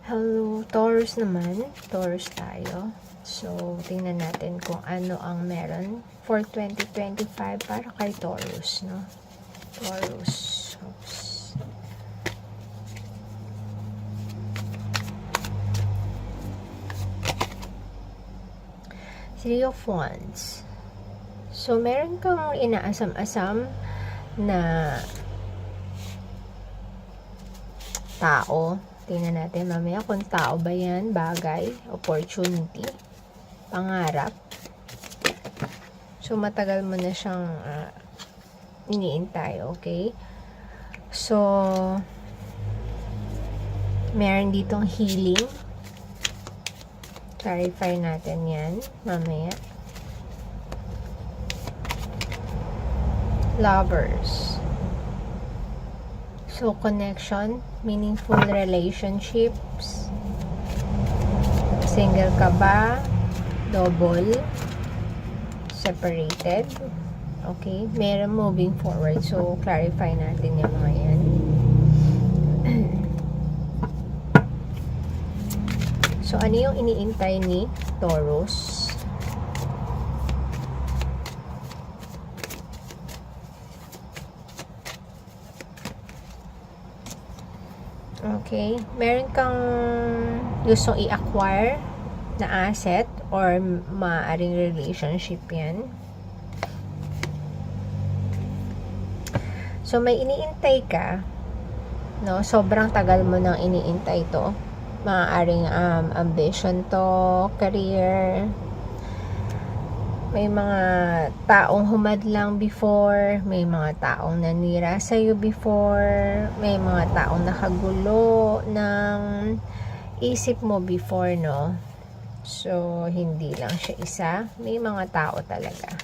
Hello, Taurus naman. Taurus tayo. So, tingnan natin kung ano ang meron for 2025 para kay Taurus, no? Taurus. Oops. Three of Wands. So, meron kang inaasam-asam na tao. Tingnan natin mamaya kung tao ba yan, bagay, opportunity, pangarap. So, matagal mo na siyang iniintay, okay? So, meron ditong healing. Clarify natin yan mamaya. Lovers. So, connection, meaningful relationships. Single ka ba? Double? Separated? Okay? Meron moving forward. So, clarify natin yung mga yan. So, ano yung iniintay ni Taurus? Okay. Meron kang gustong i-acquire na asset or maaaring relationship yan. So, may iniintay ka, no? Sobrang tagal mo nang iniintay to. Maaaring ambition to, career. May mga taong humadlang before, may mga taong nanira sa'yo before, may mga taong nakagulo ng isip mo before, no? So, hindi lang siya isa. May mga tao talaga.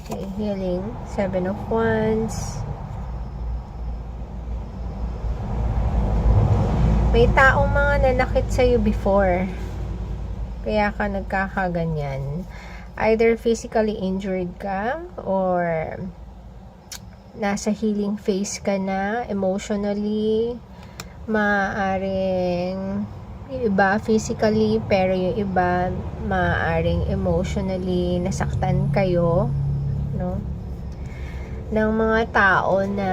Okay, healing. 7 of Wands. May taong mga nanakit sa'yo before. Kaya ka nagkakaganyan. Either physically injured ka or nasa healing phase ka na emotionally. Maaaring yung iba physically pero yung iba maaaring emotionally nasaktan kayo, no? Ng mga tao na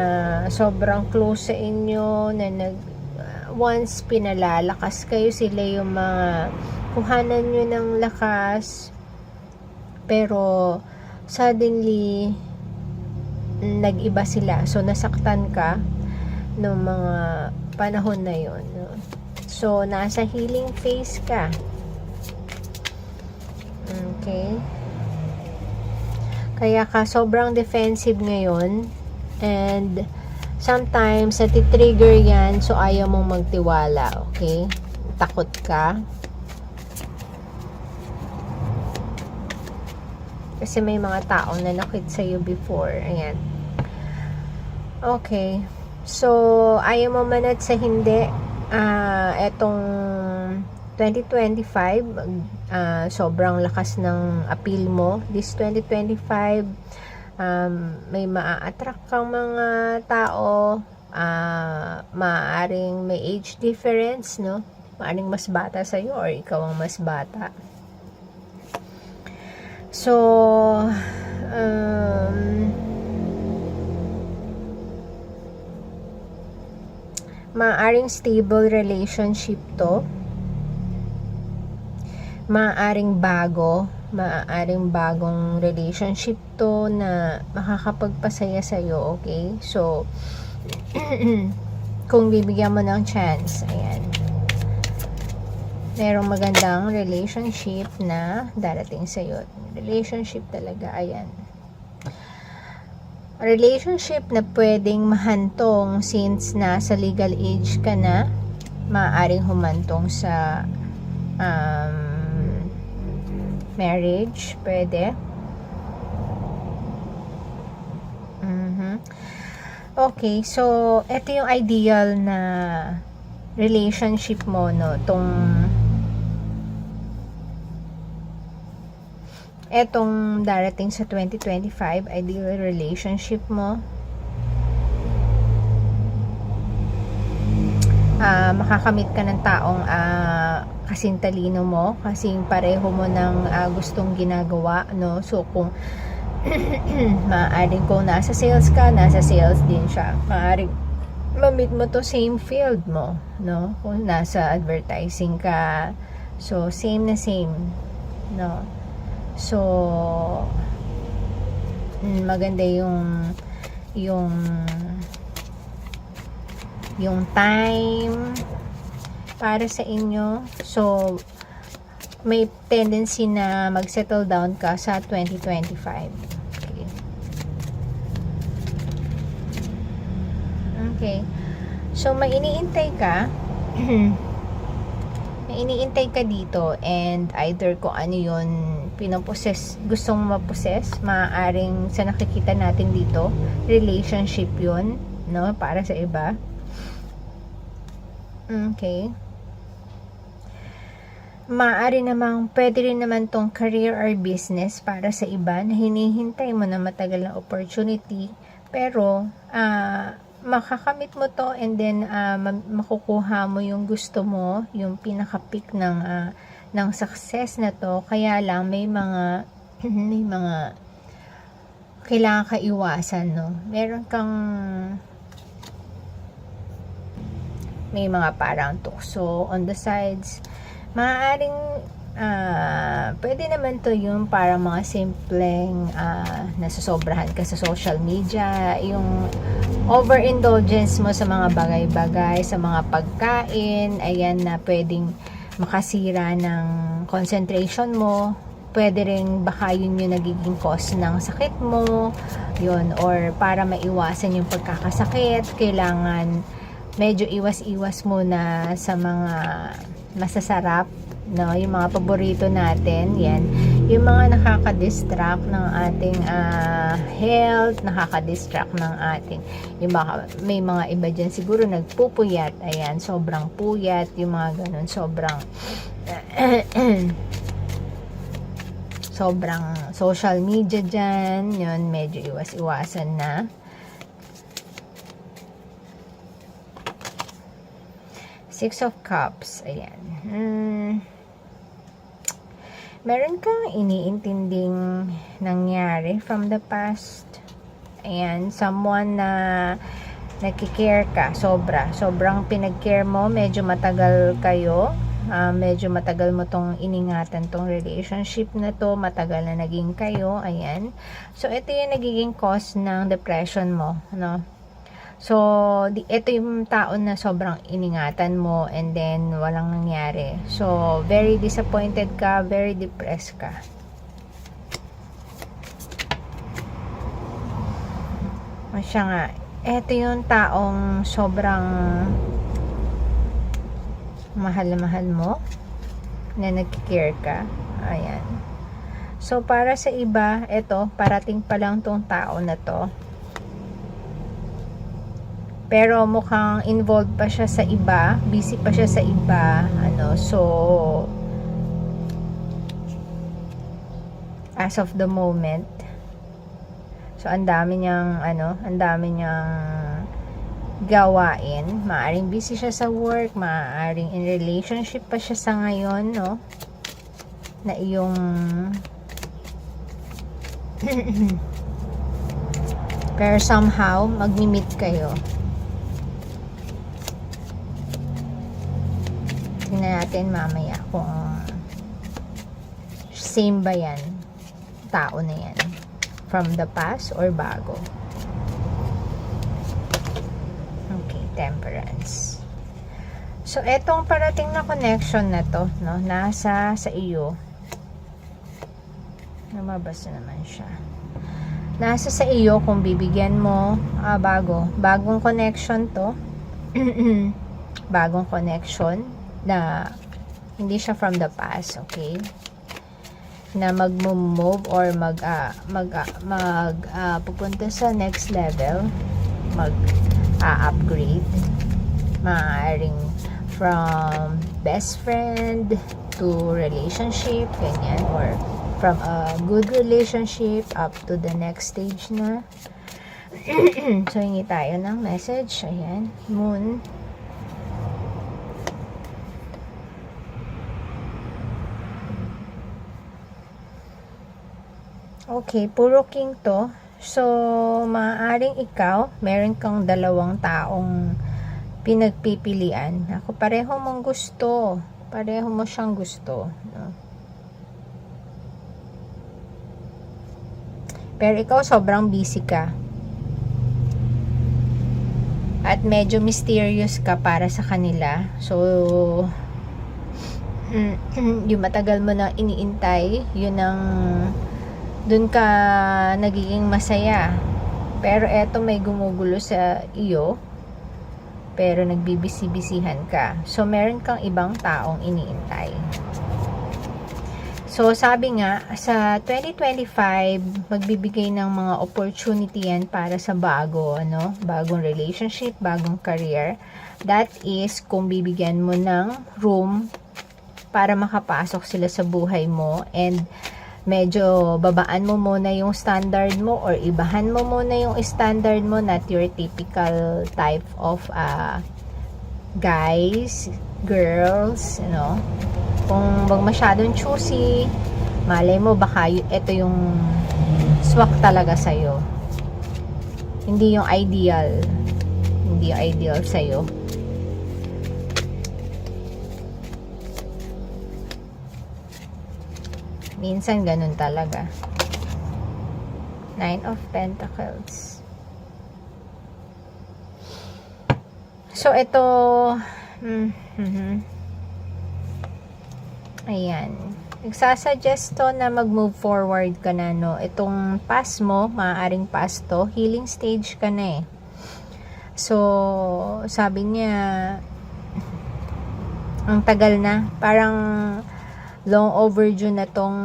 sobrang close sa inyo na once pinalalakas kayo, sila yung mga kuhanan nyo ng lakas, pero suddenly nag-iba sila, so nasaktan ka ng mga panahon na yon, no? So nasa healing phase ka. Okay, kaya ka sobrang defensive ngayon, and sometimes natitrigger yan, so ayaw mong magtiwala. Okay, takot ka kasi may mga taong nanakit sa'yo before. Ayan. Okay. So, ayaw mo man at sa hindi, etong 2025, sobrang lakas ng appeal mo. This 2025, may maa-attract kang mga tao, maaaring may age difference, no? Maaaring mas bata sa'yo or ikaw ang mas bata. So, maaaring stable relationship to. Maaaring maaaring bagong relationship to na makakapagpasaya sa'yo, okay? So, kung bibigyan mo ng chance, ayan. Merong magandang relationship na darating sa'yo. Relationship talaga, ayan. Relationship na pwedeng mahantong since nasa legal age ka na. Maaaring humantong sa marriage, pwede. Okay, so ito yung ideal na relationship mo, no? Etong darating sa 2025, ideal relationship mo. makakamit ka ng taong kasing talino mo, kasing pareho mo ng gustong ginagawa, no? So kung maaaring kung nasa sales ka, nasa sales din siya. Maaaring ma-meet mo to same field mo, no? Kung nasa advertising ka, so same na same, no? So maganda yung time para sa inyo. So may tendency na mag-settle down ka sa 2025. Okay. Okay. So may iniintay ka. May iniintay ka dito, and either kung ano yun pinaposes, gustong maposes, maaaring sa nakikita natin dito, relationship yun, no? Para sa iba. Okay. Maaari namang, pwede rin naman tong career or business para sa iba na hinihintay mo na matagal na opportunity, pero makakamit mo to, and then makukuha mo yung gusto mo, yung pinaka-peak ng success na to. Kaya lang may mga kailangan ka iwasan, no? Meron kang may mga parang tukso on the sides. Maaaring pwede naman to yung para mga simpleng nasasobrahan ka sa social media, yung overindulgence mo sa mga bagay-bagay, sa mga pagkain, ayan, na pwedeng makasira ng concentration mo. Pwede rin baka yun yung nagiging cause ng sakit mo, yun, or para maiwasan yung pagkakasakit, kailangan medyo iwas-iwas muna sa mga masasarap, no? Yung mga paborito natin, yan, yung mga nakaka-distract ng ating health, nakaka-distract ng ating, yung may mga iba dyan siguro nagpupuyat, ayan, sobrang puyat, yung mga ganun, sobrang sobrang social media dyan, yun, medyo iwas-iwasan na. Six of Cups, ayan. Meron kang iniintinding nangyari from the past. Ayan, someone na nakikare ka, sobrang pinag-care mo, medyo matagal kayo, medyo matagal mo tong iningatan tong relationship na to, matagal na naging kayo, ayan. So, ito yung nagiging cause ng depression mo, no? So, ito yung tao na sobrang iningatan mo, and then walang nangyari. So, very disappointed ka, very depressed ka. O siya nga, ito yung taong sobrang mahal na mahal mo, na nag-care ka. Ayan. So, para sa iba, ito, parating pa lang tong tao na to. Pero mukhang involved pa siya sa iba, busy pa siya sa iba, ano, so as of the moment, so ang dami niyang gawain. Maaring busy siya sa work, maaring in relationship pa siya sa ngayon, no, na iyong pero somehow magmi-meet kayo. Tingnan natin mamaya kung same ba yan, tao na yan, from the past or bago. Okay, Temperance. So, etong parating na connection na to, no, nasa sa iyo. Lumabas na naman siya. Nasa sa iyo kung bibigyan mo, bagong connection to. Bagong connection na hindi siya from the past, okay? Na mag-move or pupunta sa next level, upgrade. Maaaring from best friend to relationship, ganyan, or from a good relationship up to the next stage na. So, hingi tayo ng message. Ayan, Moon. Okay, puro king to. So, maaaring ikaw, meron kang dalawang taong pinagpipilian. Ako, pareho mong gusto. Pareho mo siyang gusto. No? Pero ikaw, sobrang busy ka. At medyo mysterious ka para sa kanila. So, yung matagal mo na iniintay, yun ang dun ka nagiging masaya. Pero eto, may gumugulo sa iyo, pero nagbibisi-bisihan ka. So meron kang ibang taong iniintay. So sabi nga, sa 2025 magbibigay ng mga opportunity yan para sa bagong relationship, bagong career. That is kung bibigyan mo ng room para makapasok sila sa buhay mo, and medyo babaan mo muna yung standard mo or ibahan mo muna yung standard mo, not your typical type of guys, girls, kung wag masyadong choosy, malay mo baka ito yung swak talaga sa'yo, hindi yung ideal sa'yo. Minsan ganun talaga. 9 of Pentacles. So, ito, ayan. Nagsasuggest to na mag-move forward ka na, no? Itong past mo, maaaring past to, healing stage ka na eh. So, sabi niya, ang tagal na. Parang long overdue na tong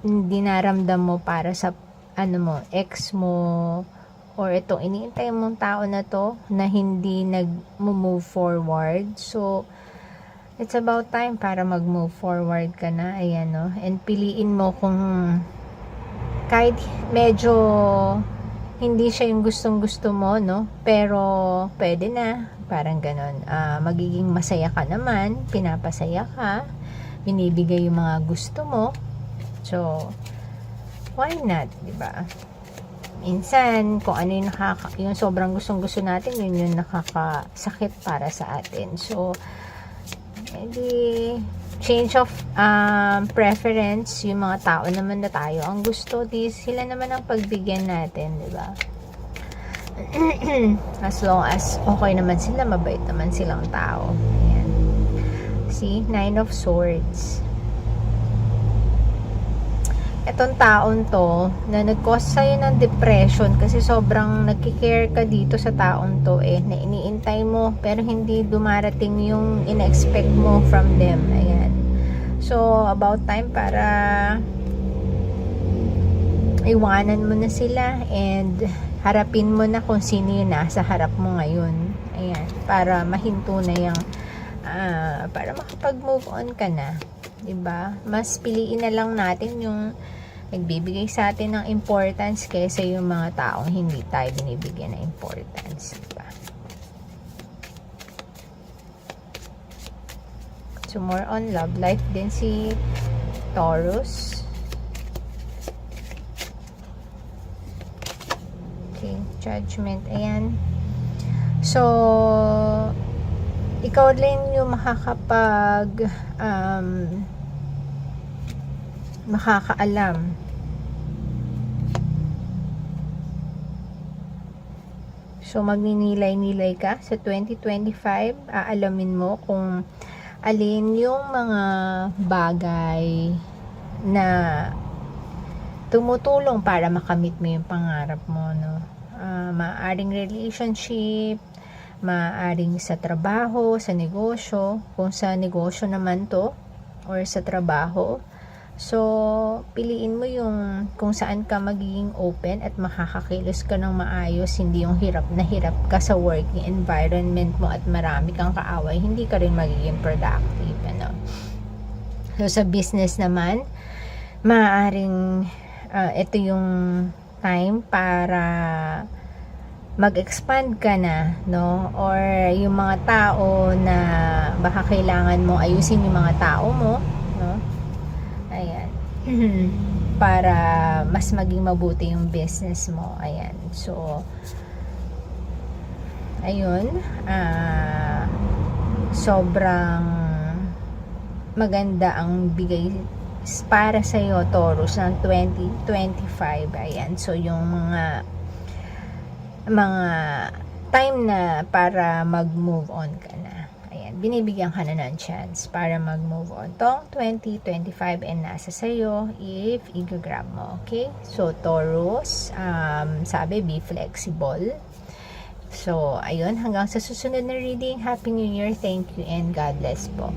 dinaramdam mo para sa ex mo, or itong iniintay mong tao na to na hindi nag-move forward. So it's about time para mag-move forward ka na. Ayan, no? And piliin mo kung kahit medyo hindi siya yung gustong gusto mo, no? Pero pwede na, parang ganon. Magiging masaya ka naman, pinapasaya ka, binibigay yung mga gusto mo. So, why not, diba? Minsan, kung ano yung sobrang gustong-gusto natin, yun yung nakakasakit para sa atin. So, edi, change of preference, yung mga tao naman na tayo ang gusto, sila naman ang pagbigyan natin, diba? As long as okay naman sila, mabait naman silang tao. Ayan. See? 9 of Swords. Etong taon to na nag-cause sa'yo ng depression kasi sobrang nagkikare ka dito sa taon to na iniintay mo pero hindi dumarating yung in-expect mo from them. Ayan. So, about time para iwanan mo na sila and harapin mo na kung sino yung nasa harap mo ngayon. Ayan. Para mahinto na yung para makapag-move on ka na. Diba? Mas piliin na lang natin yung nagbibigay sa atin ng importance kaysa yung mga taong hindi tayo binibigyan ng importance. Diba? So, more on love life din si Taurus. Okay, Judgment. Ayan. So, ikaw rin yung makakaalam so magninilay-nilay ka sa 2025, aalamin mo kung alin yung mga bagay na tumutulong para makamit mo yung pangarap mo, no? Maaaring relationship, maaaring sa trabaho, sa negosyo, kung sa negosyo naman to or sa trabaho. So, piliin mo yung kung saan ka magiging open at makakakilos ka ng maayos, hindi yung hirap na hirap ka sa working environment mo at marami kang kaaway, hindi ka rin magiging productive, ano. So, sa business naman, maaaring ito yung time para mag-expand ka na, no? Or yung mga tao na baka kailangan mo ayusin yung mga tao mo, no? Ayan. para mas maging mabuti yung business mo. Ayan. So, ayun. Sobrang maganda ang bigay para sa iyo, Taurus, ng 2025. Ayan. So, yung mga time na para mag-move on ka na. Ayan. Binibigyan ka na ng chance para mag-move on. Tong 2025 and nasa sa'yo if i-grab mo. Okay? So, Taurus, sabi, be flexible. So, ayun. Hanggang sa susunod na reading. Happy New Year. Thank you and God bless po.